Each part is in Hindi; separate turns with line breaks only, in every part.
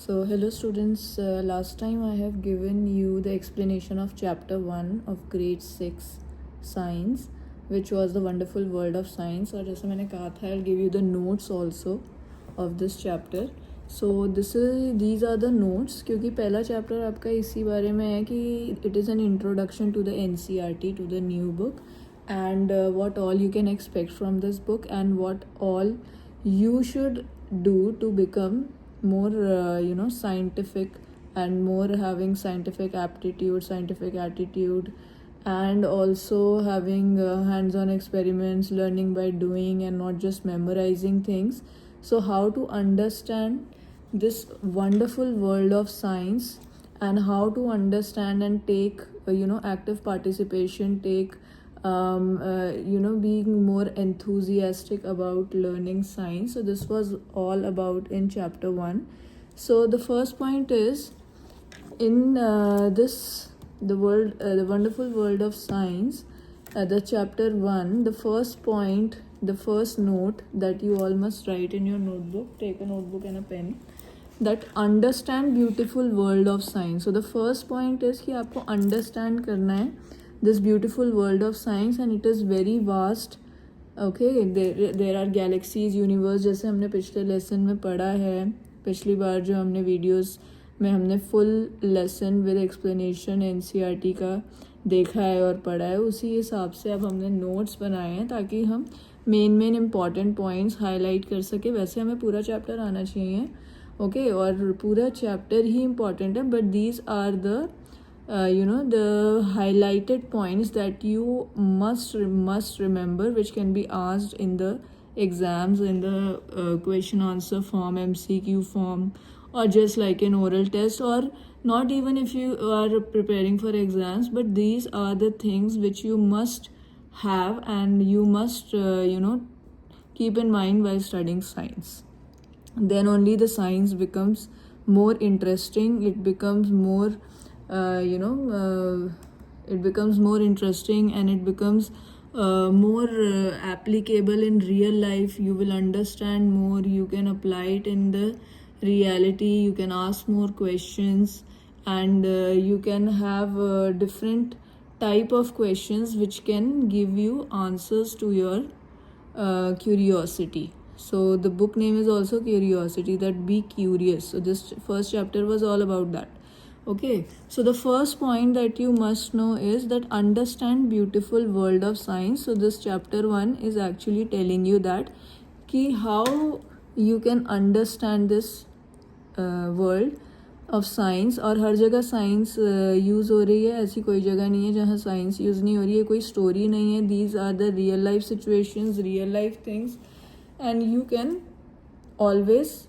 So hello students, last time I have given you the explanation of chapter 1 of grade 6 science, which was the wonderful world of science. और जैसे मैंने कहा था, I'll give you the notes also of this chapter. So these are the notes, क्योंकि पहला chapter आपका इसी बारे में है कि it is an introduction to the NCERT, to the new book, and what all you can expect from this book and what all you should do to become more scientific and more having scientific aptitude, scientific attitude, and also having hands-on experiments, learning by doing and not just memorizing things. So how to understand this wonderful world of science and how to understand and take active participation, take being more enthusiastic about learning science. So this was all about in chapter 1. So the first point is in the wonderful world of science, the chapter 1, the first point, the first note that you all must write in your notebook, take a notebook and a pen, that understand beautiful world of science. So the first point is कि आपको understand करना है this beautiful world of science, and it is very vast. Okay, there are galaxies, universe, जैसे हमने पिछले लेसन में पढ़ा है. पिछली बार जो हमने वीडियोस में हमने full lesson with explanation NCERT का देखा है और पढ़ा है, उसी हिसाब से अब हमने नोट्स बनाए हैं ताकि हम मेन इम्पॉर्टेंट पॉइंट्स हाईलाइट कर सके. वैसे हमें पूरा चैप्टर आना चाहिए, ओके, और पूरा चैप्टर ही इम्पॉर्टेंट है, but these are the the highlighted points that you must remember, which can be asked in the exams, in the question answer form, MCQ form, or just like an oral test, or not even if you are preparing for exams. But these are the things which you must have and you must keep in mind while studying science. Then only the science becomes more interesting. It becomes more it becomes more interesting, and it becomes more applicable in real life. You will understand more, you can apply it in the reality, you can ask more questions, and you can have different type of questions which can give you answers to your curiosity. So the book name is also Curiosity, that be curious. So this first chapter was all about that. Okay, so the first point that you must know is that understand beautiful world of science. So this chapter 1 is actually telling you that कि how you can understand this world of science. और हर जगह साइंस यूज़ हो रही है, ऐसी कोई जगह नहीं है जहाँ साइंस यूज़ नहीं हो रही है, कोई स्टोरी नहीं है. These are the real life situations, real life things, and you can always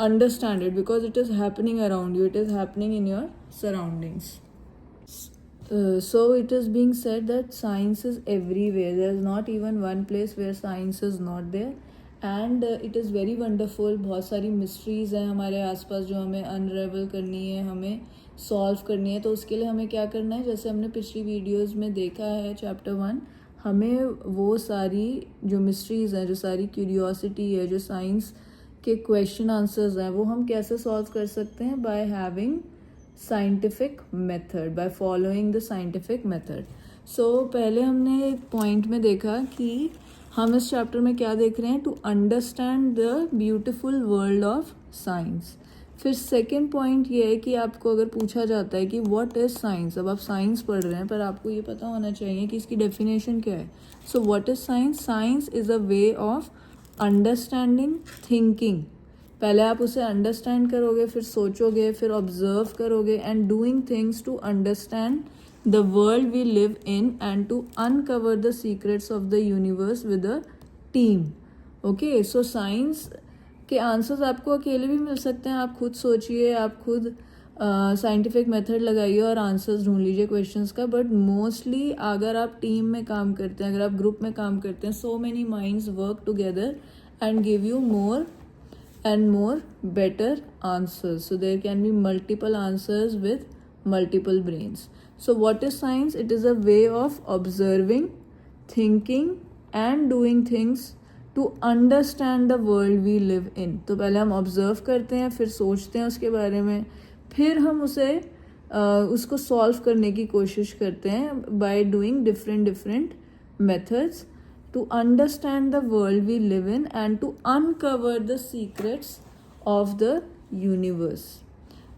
understand it because it is happening around you, it is happening in your surroundings. So it is being said that science is everywhere. There is not even one place where science is not there, and it is very wonderful. बहुत सारी mysteries हैं हमारे आसपास जो हमें unravel करनी है, हमें solve करनी है. तो उसके लिए हमें क्या करना है, जैसे हमने पिछली वीडियोज़ में देखा है चैप्टर 1, हमें वो सारी जो mysteries हैं, जो सारी curiosity है, जो साइंस के क्वेश्चन आंसर्स हैं, वो हम कैसे सॉल्व कर सकते हैं, by having scientific method, by following the scientific method. So पहले हमने एक पॉइंट में देखा कि हम इस चैप्टर में क्या देख रहे हैं, to understand the beautiful world of science. फिर सेकेंड पॉइंट ये है कि आपको अगर पूछा जाता है कि व्हाट इज़ साइंस, अब आप साइंस पढ़ रहे हैं पर आपको ये पता होना चाहिए कि इसकी डेफिनेशन क्या है. So what is science? Science is a way of understanding thinking. पहले आप उसे अंडरस्टैंड करोगे, फिर सोचोगे, फिर ऑब्जर्व करोगे, and doing things to understand the world we live in and to uncover the secrets of the universe with a team. Okay, so science के आंसर्स आपको अकेले भी मिल सकते हैं. आप खुद सोचिए, आप खुद साइंटिफिक मेथड लगाइए और आंसर्स ढूंढ लीजिए क्वेश्चंस का. बट मोस्टली अगर आप टीम में काम करते हैं, अगर आप ग्रुप में काम करते हैं, so many minds work together and give you more and more better answers. So there can be multiple answers with multiple brains. So what is science? It is a way of observing, thinking and doing things to understand the world we live in. तो पहले हम ऑब्जर्व करते हैं, फिर सोचते हैं उसके बारे में, फिर हम उसको सॉल्व करने की कोशिश करते हैं by doing different methods to understand the world we live in and to uncover the secrets of the universe.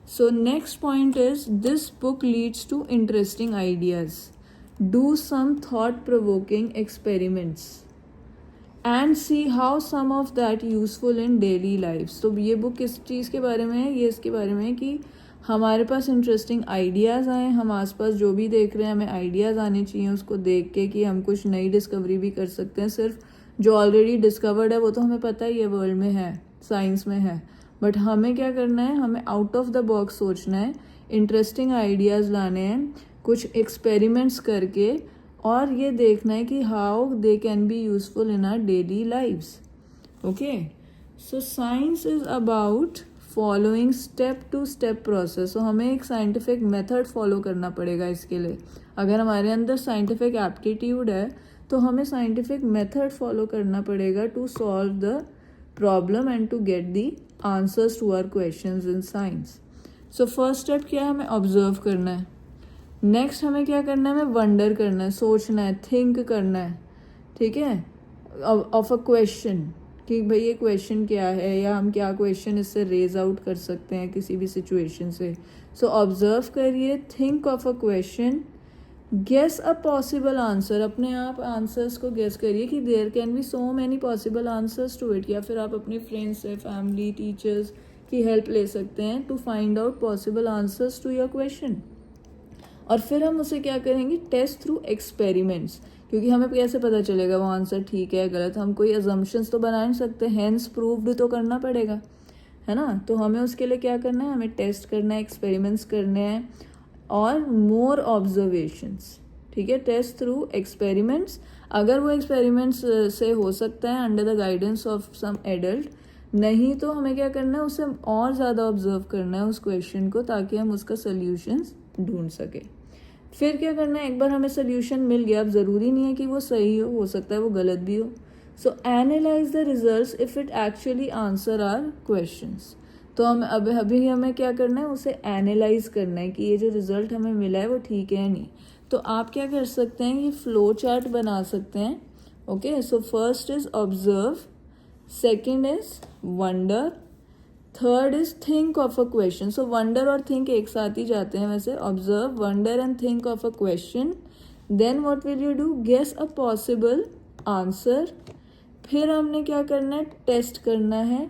So next point is, this book leads to interesting ideas. Do some thought-provoking experiments and see how some of that useful in daily lives. तो ये बुक किस चीज़ के बारे में है? ये इसके बारे में है कि हमारे पास इंटरेस्टिंग आइडियाज़ आए, हम आसपास जो भी देख रहे हैं हमें आइडियाज़ आने चाहिए उसको देख के कि हम कुछ नई डिस्कवरी भी कर सकते हैं। सिर्फ जो ऑलरेडी डिस्कवर्ड है वो तो हमें पता ही है, वर्ल्ड में है, साइंस में है, बट हमें क्या करना है, हमें आउट ऑफ द बॉक्स सोचना है, इंटरेस्टिंग आइडियाज़ लाने हैं, कुछ एक्सपेरिमेंट्स करके, और ये देखना है कि how they can be useful in our daily lives. Okay, so science is about following step to step process. So हमें एक साइंटिफिक मेथड फॉलो करना पड़ेगा इसके लिए। अगर हमारे अंदर साइंटिफिक एप्टीट्यूड है तो हमें साइंटिफिक मेथड फॉलो करना पड़ेगा to solve the problem and to get the answers to our questions in science. So first step क्या है, हमें ऑब्जर्व करना है। नेक्स्ट हमें क्या करना है, हमें वंडर करना है, सोचना है, थिंक करना है, ठीक है, ऑफ अ क्वेश्चन, कि भाई ये क्वेश्चन क्या है, या हम क्या क्वेश्चन इससे रेज आउट कर सकते हैं किसी भी सिचुएशन से। सो ऑब्जर्व करिए, think of a question, guess a possible answer, अपने आप आंसर्स को गेस करिए कि there can be so many possible answers to it, या फिर आप अपने फ्रेंड्स से, फैमिली, टीचर्स की हेल्प ले सकते हैं to find out possible answers to your question. और फिर हम उसे क्या करेंगे, टेस्ट थ्रू एक्सपेरिमेंट्स, क्योंकि हमें कैसे पता चलेगा वो आंसर ठीक है गलत, हम कोई अजम्पशंस तो बना नहीं सकते, हेंस प्रूव्ड तो करना पड़ेगा, है ना। तो हमें उसके लिए क्या करना है, हमें टेस्ट करना है, एक्सपेरिमेंट्स करने हैं, और मोर ऑब्जर्वेशंस, ठीक है, टेस्ट थ्रू एक्सपेरिमेंट्स। अगर वो एक्सपेरिमेंट्स से हो सकता है under the guidance of some adult, नहीं तो हमें क्या करना है, उसे और ज़्यादा ऑब्जर्व करना है उस क्वेश्चन को, ताकि हम उसका सल्यूशंस ढूंढ सके। फिर क्या करना है, एक बार हमें सोल्यूशन मिल गया, अब ज़रूरी नहीं है कि वो सही हो सकता है वो गलत भी हो। So analyze the results if it actually answer our questions. तो हम अभी हमें क्या करना है, उसे एनालाइज करना है कि ये जो रिजल्ट हमें मिला है वो ठीक है या नहीं। तो आप क्या कर सकते हैं, ये फ्लो चार्ट बना सकते हैं। Okay, so first is observe, second is wonder, third is think of a question. So wonder और थिंक एक साथ ही जाते हैं वैसे, observe, wonder and think of a question. Then what will you do, guess a possible answer. फिर हमने क्या करना है, टेस्ट करना है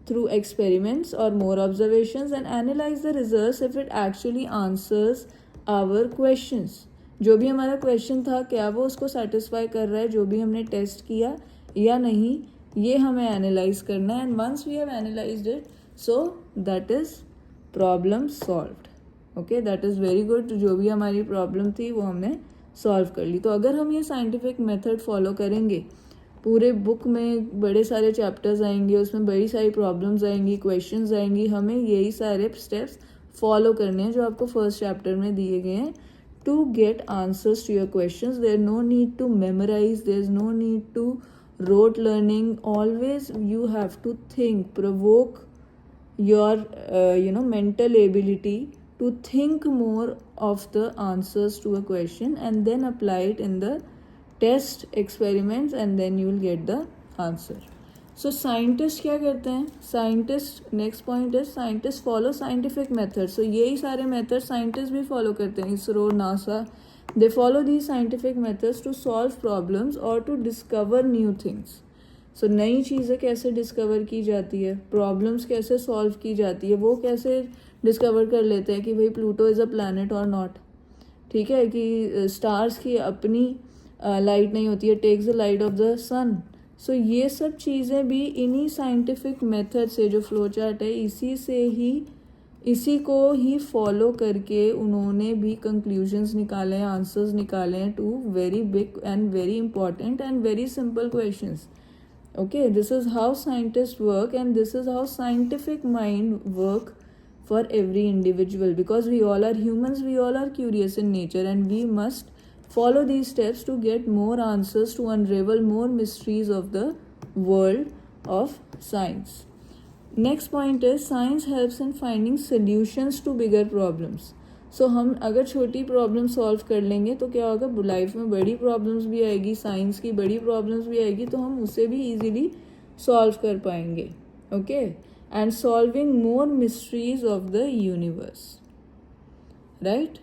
through experiments or more observations and analyze the results if it actually answers our questions. जो भी हमारा क्वेश्चन था क्या वो उसको सेटिस्फाई कर रहा है, जो भी हमने टेस्ट किया या नहीं, ये हमें एनालाइज करना है। And once we have analysed it, so that is problem solved. Okay, that is very good. जो भी हमारी प्रॉब्लम थी वो हमने सॉल्व कर ली। तो अगर हम ये साइंटिफिक मेथड फॉलो करेंगे, पूरे बुक में बड़े सारे चैप्टर्स आएंगे, उसमें बड़ी सारी प्रॉब्लम्स आएंगी, क्वेश्चंस आएंगी, हमें यही सारे स्टेप्स फॉलो करने हैं जो आपको फर्स्ट चैप्टर में दिए गए हैं to get answers to your questions. There no need to memorise, there is no need to rote learning, always you have to think, provoke your mental ability to think more of the answers to a question and then apply it in the test experiments and then you will get the answer. So scientists क्या करते हैं, साइंटिस्ट, नेक्स्ट पॉइंट है scientist follow scientific method. So यही सारे मेथड साइंटिस्ट भी फॉलो करते हैं, ISRO, NASA, they follow the scientific methods to solve problems और to discover new things. So नई चीज़ें कैसे डिस्कवर की जाती है, प्रॉब्लम्स कैसे सॉल्व की जाती है, वो कैसे डिस्कवर कर लेते हैं कि भाई प्लूटो इज़ अ प्लैनेट और नॉट, ठीक है, कि स्टार्स की अपनी लाइट नहीं होती है, takes the light of the sun. So ये सब चीज़ें भी इन्हीं साइंटिफिक मेथड से, जो फ्लो चार्ट है, इसी को ही फॉलो करके उन्होंने भी कंक्लूजन्स निकाले हैं, आंसर्स निकाले हैं to very big and very important and very simple questions. Okay, this is how scientists work and this is how scientific mind work for every individual, because we all are humans, we all are curious in nature and we must follow these steps to get more answers, to unravel more mysteries of the world of science. Next point is science helps in finding solutions to bigger problems. So हम अगर छोटी प्रॉब्लम सॉल्व कर लेंगे तो क्या होगा, लाइफ में बड़ी प्रॉब्लम्स भी आएगी, साइंस की बड़ी प्रॉब्लम्स भी आएगी, तो हम उसे भी इजीली सॉल्व कर पाएंगे. Okay, and solving more mysteries of the universe, right.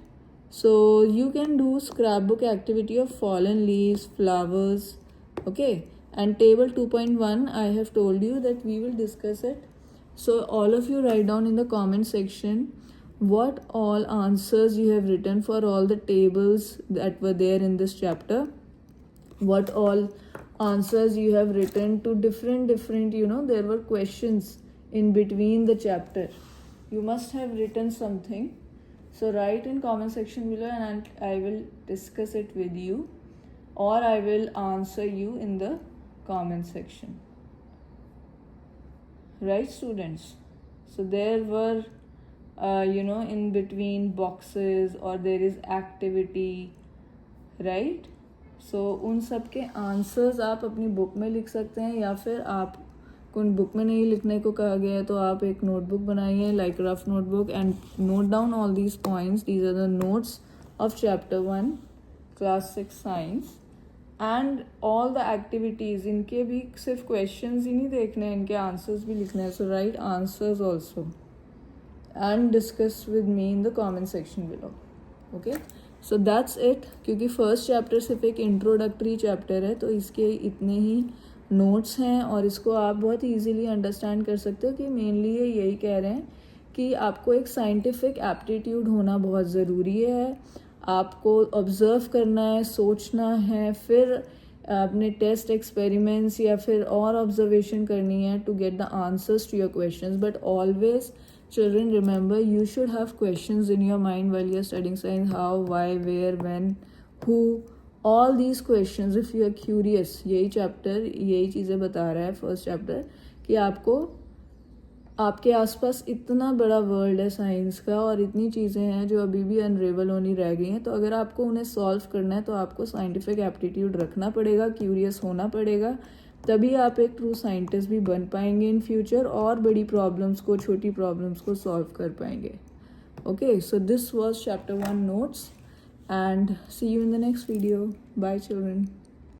So you can do scrapbook activity of fallen leaves, flowers, okay. And table 2.1, I have told you that we will discuss it. So all of you write down in the comment section what all answers you have written for all the tables that were there in this chapter. What all answers you have written to different, there were questions in between the chapter. You must have written something. So write in comment section below and I will discuss it with you, or I will answer you in the comment section. Right, students? So there were, in between boxes, or there is activity, right? So उन सब के answers आप अपनी book में लिख सकते हैं, या फिर आप कोई बुक में नहीं लिखने को कहा गया है तो आप एक नोटबुक बनाइए, like rough notebook, and note down all these points. These are the notes of chapter 1 class 6 science, and all the activities. इनके भी सिर्फ क्वेश्चंस ही नहीं देखने हैं, इनके आंसर्स भी लिखने हैं. So write answers also and discuss with me in the comment section below. Okay, so that's it. क्योंकि फर्स्ट चैप्टर सिर्फ एक इंट्रोडक्टरी चैप्टर है, तो इसके इतने ही नोट्स हैं और इसको आप बहुत इजीली अंडरस्टैंड कर सकते हो कि मेनली ये यही कह रहे हैं कि आपको एक साइंटिफिक एप्टीट्यूड होना बहुत ज़रूरी है. आपको ऑब्ज़र्व करना है, सोचना है, फिर अपने टेस्ट एक्सपेरिमेंट्स या फिर और ऑब्जर्वेशन करनी है to get the answers to your questions. But always children, remember, you should have questions in your mind while you're studying science. How, why, where, when, who, all these questions. if you are curious, यही चैप्टर यही चीज़ें बता रहा है फर्स्ट चैप्टर, कि आपको आपके आसपास इतना बड़ा वर्ल्ड है साइंस का, और इतनी चीज़ें हैं जो अभी भी अनरेवल होनी रह गई हैं. तो अगर आपको उन्हें सॉल्व करना है तो आपको साइंटिफिक एप्टीट्यूड रखना पड़ेगा, क्यूरियस होना पड़ेगा, तभी आप एक ट्रू साइंटिस्ट भी बन पाएंगे इन फ्यूचर, और बड़ी प्रॉब्लम्स को, छोटी प्रॉब्लम्स को सॉल्व कर पाएंगे. Okay, so this was chapter 1 notes, and see you in the next video. Bye children.